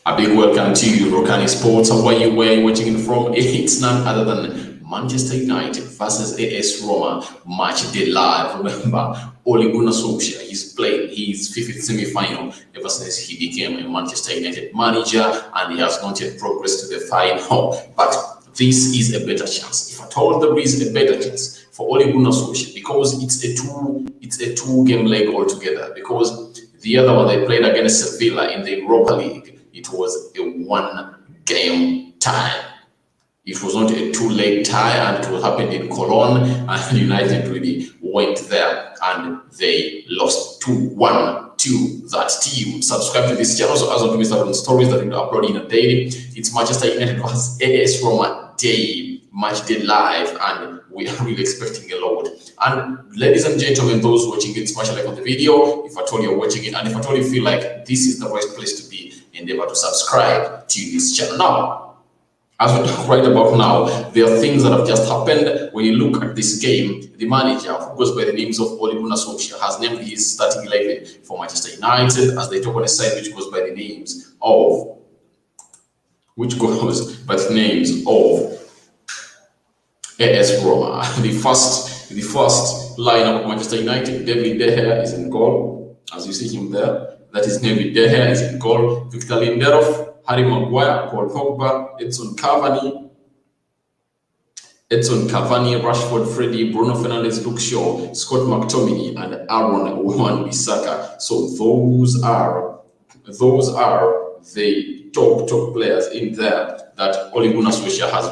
A big welcome to Eurocani Sports. Where you watching it from? It's none other than Manchester United versus AS Roma match day live. Remember, Ole Gunnar Solskjaer, he's playing his fifth semi-final ever since he became a Manchester United manager, and he has not yet progressed to the final. But this is a better chance. If at all there is a better chance for Ole Gunnar Solskjaer, because it's a two-game leg altogether. Because the other one they played against Sevilla in the Europa League, it was a one-game tie. It was not a two-leg tie, and it was happened in Cologne, and United really went there and they lost 2-1 to that team. Subscribe to this channel so as to miss out on stories that we're uploading a daily. It's Manchester United versus AS Roma match day live, and we are really expecting a lot. And ladies and gentlemen, those watching it, smash a like on the video if at all you're watching it, and if at all you feel like this is the right place to be, endeavor to subscribe to this channel. Now, as we talk right about now, there are things that have just happened. When you look at this game, the manager, who goes by the names of Ole Gunnar Solskjaer, has named his starting 11 for Manchester United, as they talk on the side, which goes by the names of AS Roma. The first lineup of Manchester United: David De Gea is in goal, as you see him there. That is David De Gea is in goal. Victor Lindelof, Harry Maguire, Paul Pogba, Edson Cavani, Rashford, Freddie, Bruno Fernandes, Luke Shaw, Scott McTominay, and Aaron Wan-Bissaka. So those are the top players in there that Ole Gunnar Solskjaer has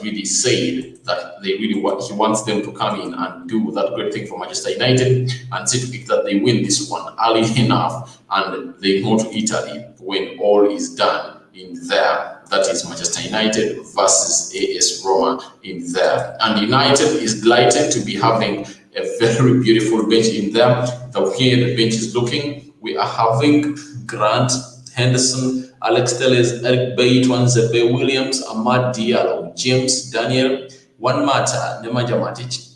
really said that he wants them to come in and do that great thing for Manchester United, and see to it that they win this one early enough and they go to Italy when all is done in there. That is Manchester United versus AS Roma in there. And United is delighted to be having a very beautiful bench in there. The way the bench is looking, we are having Grant, Henderson, Alex Telles, Eric Bailly, Zebe Williams, Amad Diallo, James Daniel, Juan Mata, Nemanja Matic,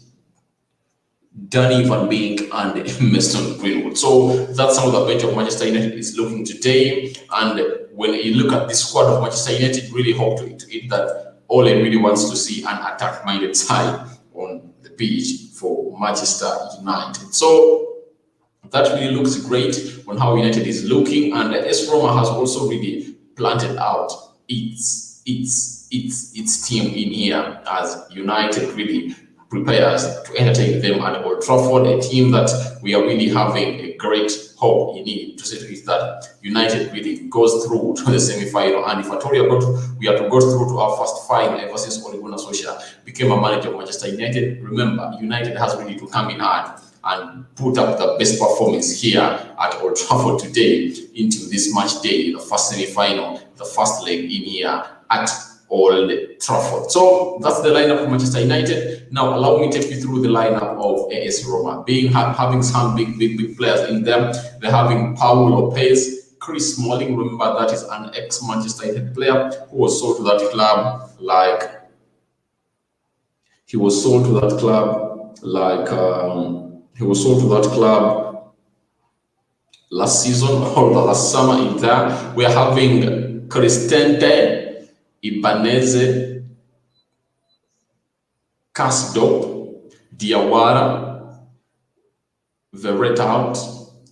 Danny Van Beek, and Mason Greenwood. So that's how the bench of Manchester United is looking today. And when you look at this squad of Manchester United, really hope to it that Ole really wants to see an attack-minded side on the pitch for Manchester United. So that really looks great on how United is looking, and AS Roma has also really planted out its team in here as United really prepares to entertain them at Old Trafford, a team that we are really having a great hope in it, to say to it that United really goes through to the semi-final. And if at all we are to go through to our first final ever since Ole Gunnar Solskjaer became a manager of Manchester United, remember, United has really to come in hard and put up the best performance here at Old Trafford today into this match day, the first semi-final, the first leg in here at Old Trafford. So that's the lineup of Manchester United. Now allow me to take you through the lineup of AS Roma, having some big players in them. They're having Paul Lopez, Chris Smalling. Remember, that is an ex-Manchester United player who was sold to that club last season or the last summer in there. We are having Cristante, Ibanez, Kasdorp, Diawara, Verretout,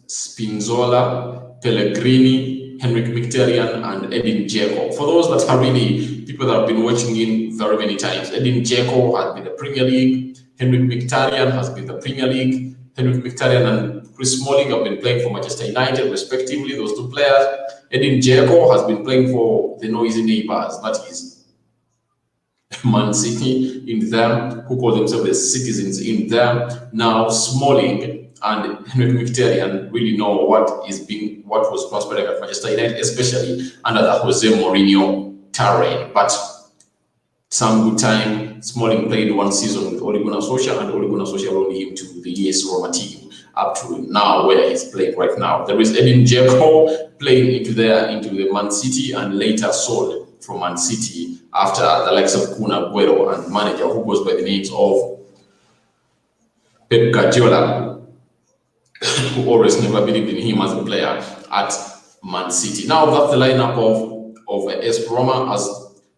Spinzola, Pellegrini, Henrik Mkhitaryan, and Edin Dzeko. For those that are really people that have been watching in very many times, Edin Dzeko has been the Premier League, Henrik Mkhitaryan has been the Premier League, Henrik Mkhitaryan and Chris Smalling have been playing for Manchester United, respectively, those two players. Edin Dzeko has been playing for the noisy neighbors, that is Man City in them, who call themselves the citizens in them. Now Smalling and Henrik Mkhitaryan really know what was prospering at Manchester United, especially under the Jose Mourinho terrain. But some good time, Smalling played one season with Ole Gunnar Solskjaer, and Ole Gunnar Solskjaer loaned him to the AS Roma team up to now, where he's playing right now. There is Edin Dzeko playing into the Man City, and later sold from Man City after the likes of Kun Aguero and manager who goes by the names of Pep Guardiola, who always never believed in him as a player at Man City. Now that's the lineup of AS Roma, as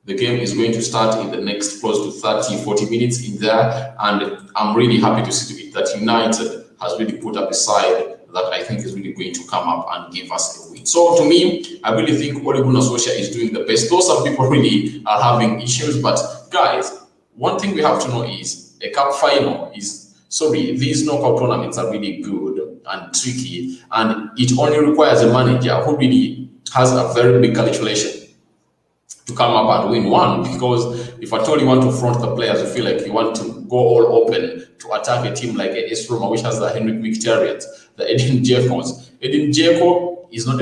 the game is going to start in the next close to 30-40 minutes in there, and I'm really happy to see that United has really put up a side that I think is really going to come up and give us a win. So to me, I really think Ole Gunnar Solskjaer is doing the best. Though some people really are having issues, but guys, one thing we have to know is a cup final these knockout tournaments are really good and tricky, and it only requires a manager who really has a very big calculation to come up and win one. Because if at all you want to front the players, you feel like you want to go all open to attack a team like AS Roma, which has the Henrik Mkhitaryan, the Edin Dzekos. Edin Dzeko is not.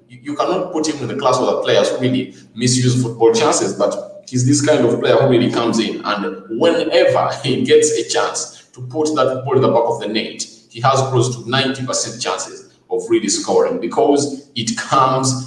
You cannot put him in the class of the players who really misuse football chances, but he's this kind of player who really comes in, and whenever he gets a chance to put that ball in the back of the net, he has close to 90% chances of really scoring, because it comes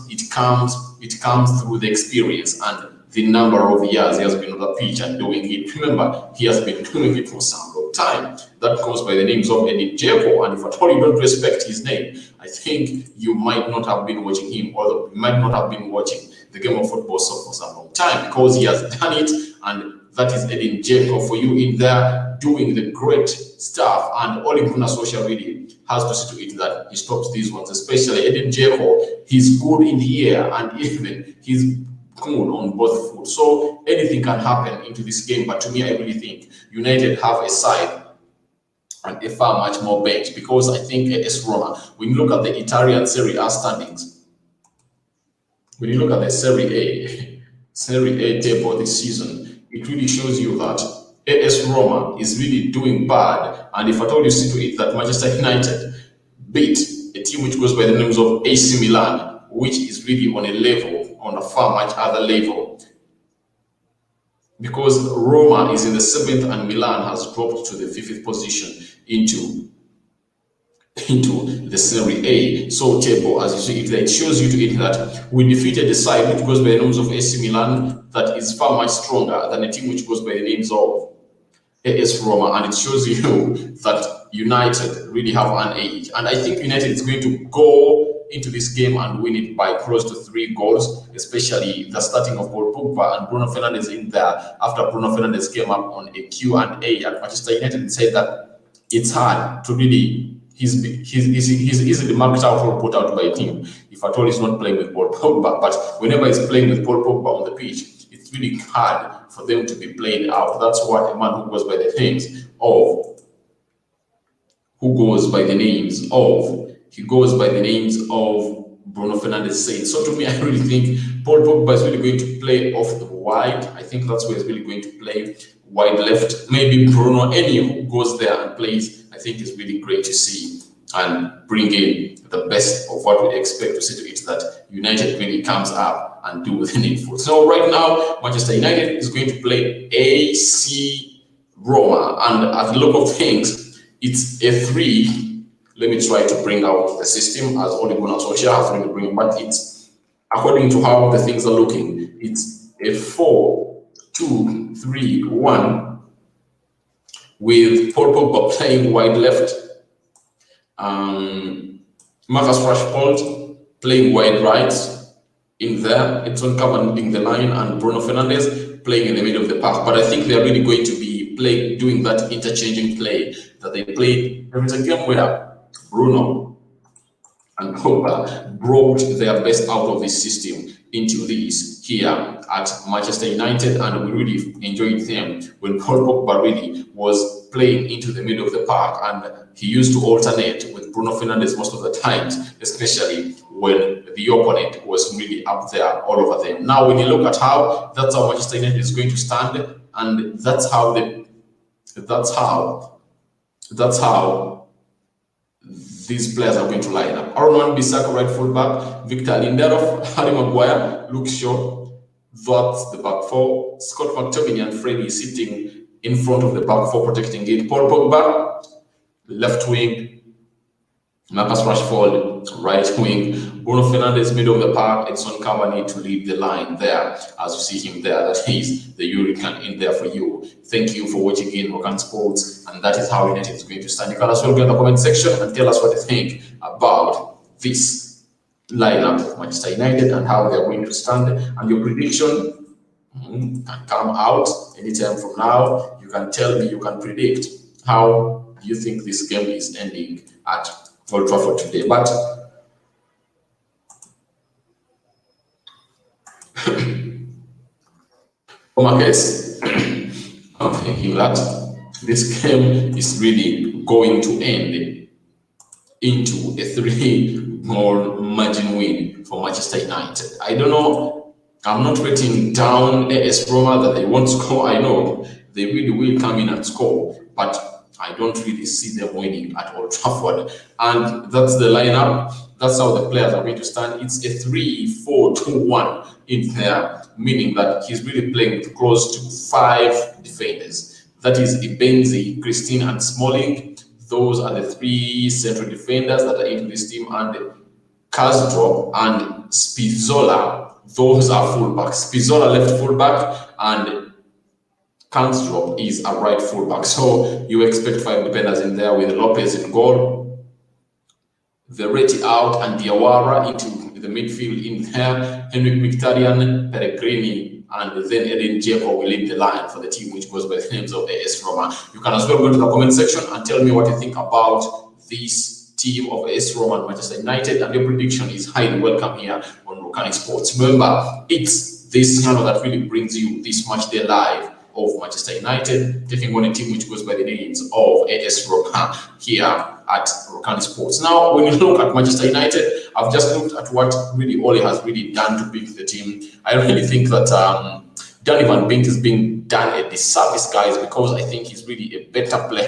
through the experience and the number of years he has been on the pitch and doing it. Remember, he has been doing it for some long time. That goes by the names of Edin Dzeko, and if at all you don't respect his name, I think you might not have been watching him, or you might not have been watching the game of football for some long time, because he has done it, and that is Edin Dzeko for you in there doing the great stuff. And Ole Gunnar Solskjaer really has to see to it that he stops these ones, especially Edin Dzeko. He's good in the air, and even he's good on both foot. So anything can happen into this game. But to me, I really think United have a side and a far much more bench, because I think AS Roma, when you look at the Italian Serie A standings, when you look at the Serie A table this season, it really shows you that AS Roma is really doing bad. And if at all you see to it that Manchester United beat a team which goes by the names of AC Milan, which is really on a far much other level, because Roma is in the 7th and Milan has dropped to the 5th position into the Serie A table. As you see, it shows you to it that we defeated the side which goes by the names of AC Milan, that is far much stronger than a team which goes by the names of AS Roma, and it shows you that United really have an edge. And I think United is going to go into this game and win it by close to 3 goals, especially the starting of Paul Pogba and Bruno Fernandes in there. After Bruno Fernandes came up on a Q&A at Manchester United and said that it's hard to really, he's easily marked out or put out by a team if at all he's not playing with Paul Pogba. But whenever he's playing with Paul Pogba on the pitch, it's really hard for them to be played out. That's what a man who goes by the names of Bruno Fernandes said. So to me, I really think Paul Pogba is really going to play off the wide. I think that's where he's really going to play wide left. Maybe Bruno, any who goes there and plays, I think is really great to see and bring in the best of what we expect to see to it that United really comes up and do the needful. So right now, Manchester United is going to play AC Roma, and at the look of things, it's a 3. Let me try to bring out the system as Ole Gunnar Solskjaer has really bring, but it's according to how the things are looking. It's a 4-2-3-1 with Paul Pogba playing wide left, Marcus Rashford playing wide right in there, Edson Cavani leading the line, and Bruno Fernandes playing in the middle of the park. But I think they are really going to be doing that interchanging play that they played. There is a game where Bruno and Pogba brought their best out of this system into this here at Manchester United, and we really enjoyed them when Paul Pogba really was playing into the middle of the park, and he used to alternate with Bruno Fernandes most of the times, especially when the opponent was really up there all over them. Now, when you look at that's how Manchester United is going to stand, and that's how these players are going to line up. Aaron Bissaka, right fullback. Victor Lindelof, Harry Maguire, Luke Shaw. That's the back 4. Scott McTominay and Freddie sitting in front of the back 4 protecting it. Paul Pogba, left wing. Marcus Rashford, right wing. Bruno Fernandes, middle of the park. Edson Cavani to lead the line there. As you see him there, that is the Hurricane in there for you. Thank you for watching in Rokan Sports, and that is how United is going to stand. You can as well go in the comment section and tell us what you think about this. lineup of Manchester United and how they're going to stand. And your prediction can come out anytime from now. You can tell me, you can predict how you think this game is ending at Old Trafford today. But for my case, I'm thinking that this game is really going to end into a 3-goal margin win for Manchester United. I don't know. I'm not rating down AS Roma that they won't score. I know they really will come in and score, but I don't really see them winning at Old Trafford. And that's the lineup. That's how the players are going to stand. It's a 3-4-2-1 in there, meaning that he's really playing with close to 5 defenders. That is Ibenzi, Christine, and Smalling. Those are the 3 central defenders that are into this team, and Castro and Spizzola, those are fullbacks. Spizzola left fullback and Castro is a right fullback. So you expect 5 defenders in there with Lopez in goal, Verratti out, and Diawara into the midfield in there, Henrik Mkhitaryan, Pellegrini, and then Edin Dzeko will lead the line for the team, which goes by the names of AS Roma. You can as well go to the comment section and tell me what you think about this team of AS Roma and Manchester United, and your prediction is highly welcome here on Rokani Sports. Remember, it's this channel that really brings you this match day live of Manchester United taking on a team which goes by the names of AS Roma here at Rokani Sports. Now, when you look at Manchester United, I've just looked at what really Ole has really done to pick the team. I really think that Danny Van Beek is being done a disservice, guys, because I think he's really a better player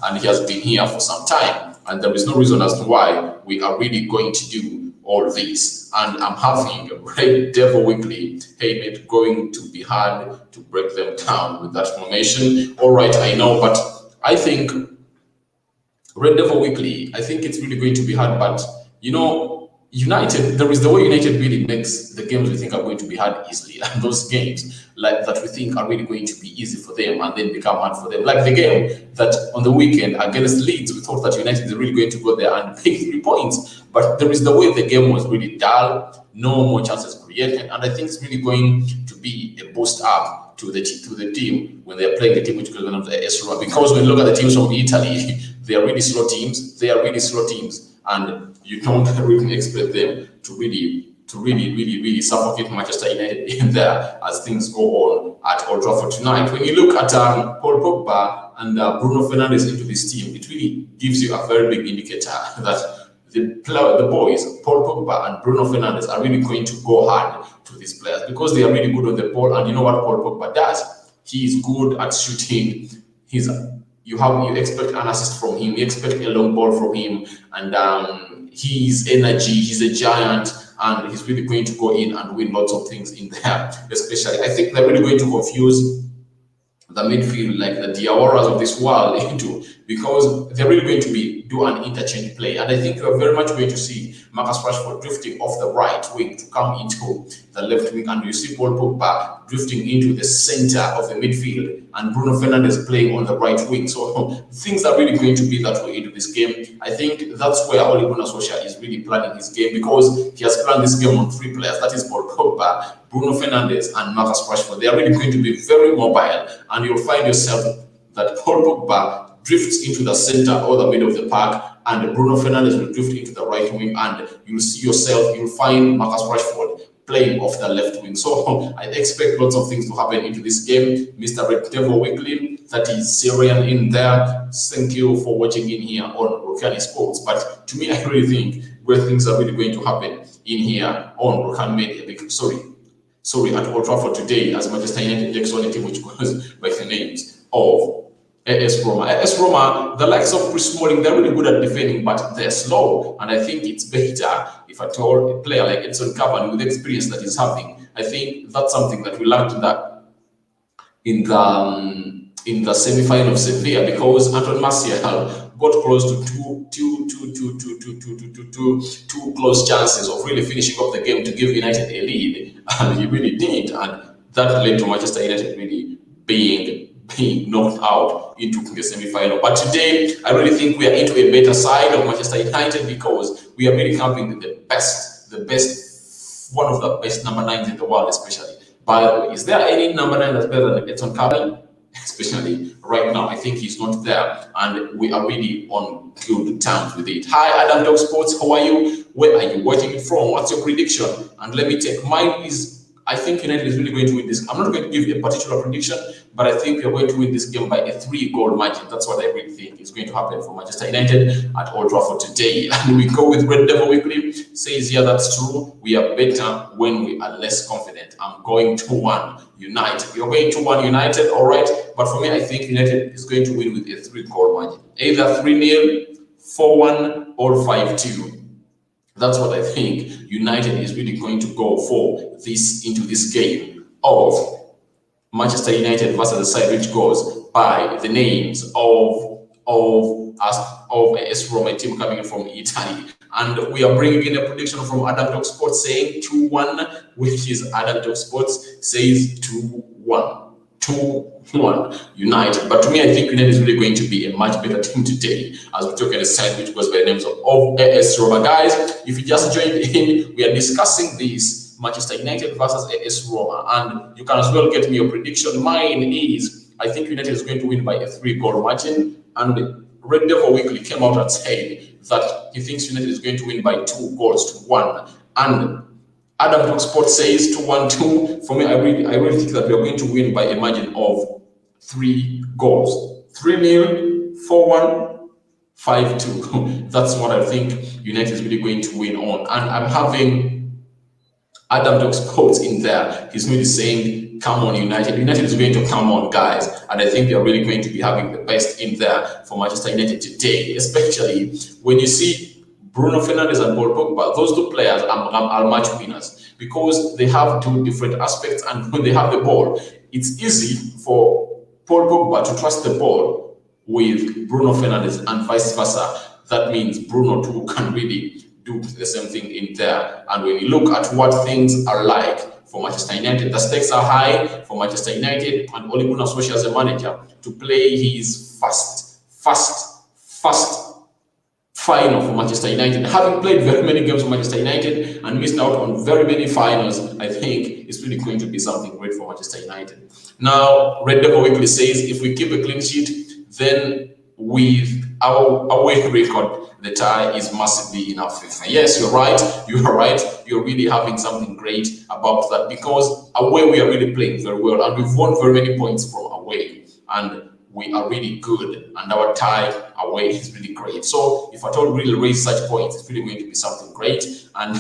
and he has been here for some time. And there is no reason as to why we are really going to do all this. And I'm having Red Devil Weekly, hey mate, going to be hard to break them down with that formation. All right, I know, but I think Red Devil Weekly, I think it's really going to be hard, but you know, United, there is the way United really makes the games we think are going to be hard easily, and those games like that we think are really going to be easy for them and then become hard for them. Like the game that on the weekend against Leeds, we thought that United is really going to go there and pick 3 points, but there is the way the game was really dull, no more chances created, and I think it's really going to be a boost up to the team when they're playing the team which goes on the AS Roma, because when you look at the teams from Italy, they are really slow teams. They are really slow teams, and you don't really expect them to really suffocate Manchester United in there as things go on at Old Trafford tonight. When you look at Paul Pogba and Bruno Fernandes into this team, it really gives you a very big indicator that the boys, Paul Pogba and Bruno Fernandes, are really going to go hard to these players because they are really good on the ball. And you know what Paul Pogba does? He is good at shooting. You expect an assist from him, you expect a long ball from him, and his energy, he's a giant, and he's really going to go in and win lots of things in there. Especially, I think they're really going to confuse the midfield, like the Diawaras of this world, into, because they're really going to do an interchange play. And I think you're very much going to see Marcus Rashford drifting off the right wing to come into the left wing, and you see Paul Pogba drifting into the center of the midfield, and Bruno Fernandes playing on the right wing. So things are really going to be that way into this game. I think that's where Ole Gunnar Solskjaer is really planning his game, because he has planned this game on 3 players. That is Paul Pogba, Bruno Fernandes, and Marcus Rashford. They are really going to be very mobile, and you'll find yourself that Paul Pogba drifts into the center or the middle of the park, and Bruno Fernandes will drift into the right wing, and you'll find Marcus Rashford playing off the left wing. So I expect lots of things to happen into this game. Mr. Red Devil Weekly, that is Syrian in there. Thank you for watching in here on Rokani Sports. But to me, I really think great things are really going to happen in here on Rokani Media. Sorry, at Old Trafford today, as Manchester United takes on a team which goes by the names of AS Roma. AS Roma, the likes of Chris Smalling, they're really good at defending, but they're slow. And I think it's better if at all a player like Edson Cavani, with the experience that he's having, I think that's something that we learned in the semi-final of Sevilla, because Anton Martial got close to two close chances of really finishing off the game to give United a lead, and he really did, and that led to Manchester United really being knocked out into the semi-final. But today, I really think we are into a better side of Manchester United, because we are really having the one of the best number 9s in the world, especially. By the way, is there any number 9 that's better than Edson Cavani? Especially right now, I think he's not there, and we are really on good terms with it. Hi, Adam Dog Sports, how are you? Where are you watching it from? What's your prediction? And let me take mine. I think United is really going to win this. I'm not going to give a particular prediction, but I think we are going to win this game by a 3-goal margin. That's what I really think is going to happen for Manchester United at Old Trafford today. And we go with Red Devil Weekly. Says, yeah, that's true. We are better when we are less confident. I'm going 2-1 United. You're going 2-1 United, all right. But for me, I think United is going to win with a 3-goal margin. Either 3-0, 4-1, or 5-2. That's what I think United is really going to go for into this game of Manchester United versus the side which goes by the names of AS Roma, team coming in from Italy. And we are bringing in a prediction from Adam Dog Sports saying 2-1, which is Adam Dog Sports says 2-1. 2-1 United. But to me, I think United is really going to be a much better team today as we talk at a side which goes by the names of AS Roma. Guys, if you just joined in, we are discussing this Manchester United versus AS Roma, and you can as well get me your prediction. Mine is, I think United is going to win by a 3-goal margin, and Red Devil Weekly came out and said that he thinks United is going to win by 2-1, and Adam Dog Sports says 2-1-2. For me, I really think that we are going to win by a margin of 3 goals. 3-0, 4-1, 5-2. That's what I think United is really going to win on. And I'm having Adam Dog Sports in there. He's really saying, come on, United. United is going to come on, guys. And I think they are really going to be having the best in there for Manchester United today, especially when you see Bruno Fernandes and Paul Pogba. Those two players are match winners because they have 2 different aspects, and when they have the ball, it's easy for Paul Pogba to trust the ball with Bruno Fernandes and vice versa. That means Bruno too can really do the same thing in there. And when you look at what things are like for Manchester United, the stakes are high for Manchester United, and Ole Gunnar Solskjaer as a manager to play his fast final for Manchester United. Having played very many games for Manchester United and missed out on very many finals, I think it's really going to be something great for Manchester United. Now, Red Devil Weekly says, if we keep a clean sheet, then with our away record, the tie is massively in our favor. Yes, you're right. You are right. You're really having something great about that, because away we are really playing very well, and we've won very many points from away, and we are really good, and our tie away is really great. So if at all we really raise such points, it's really going to be something great. And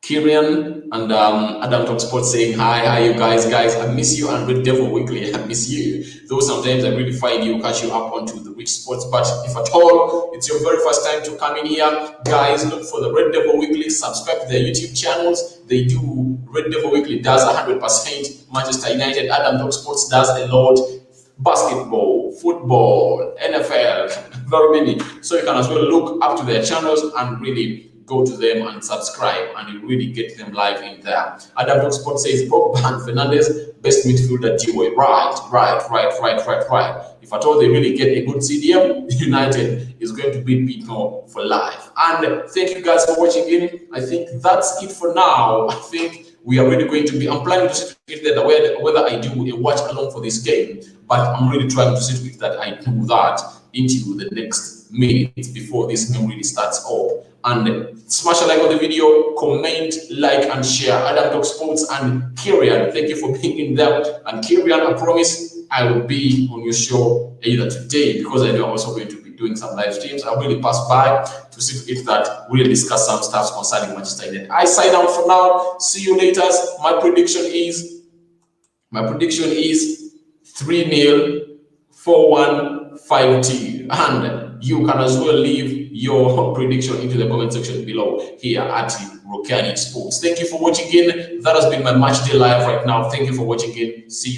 Kieran and Adam Talk Sports saying, hi you guys, I miss you, and Red Devil Weekly, I miss you. Though sometimes I really find you, catch you up onto the Rich Sports, but if at all it's your very first time to come in here, guys, look for the Red Devil Weekly, subscribe to their YouTube channels. They do, Red Devil Weekly does 100% Manchester United, Adam Talk Sports does a lot, basketball, football, NFL, very many. So you can as well look up to their channels and really go to them and subscribe, and you really get them live in there. Adam Talk Sports says Pogba and Fernandes, best midfielder duo. Right. If at all they really get a good CDM, United is going to beat people for life. And thank you guys for watching in. I think that's it for now. I think we are really going to be, I'm planning to sit with that whether I do a watch along for this game, but I'm really trying to sit with that. I do that into the next minutes before this game really starts off. And smash a like on the video, comment, like, and share. Adam Talk Sports and Kieran, thank you for being in there. And Kieran, I promise I will be on your show either today, because I know I'm also going to be doing some live streams. I'll really pass by to see if that we'll discuss some stuff concerning Manchester United. I sign out for now. See you later. My prediction is 3-0, 4-1, 5-2. And you can as well leave your prediction into the comment section below here at Rokani Sports. Thank you for watching in. That has been my match day live right now. Thank you for watching in. See you.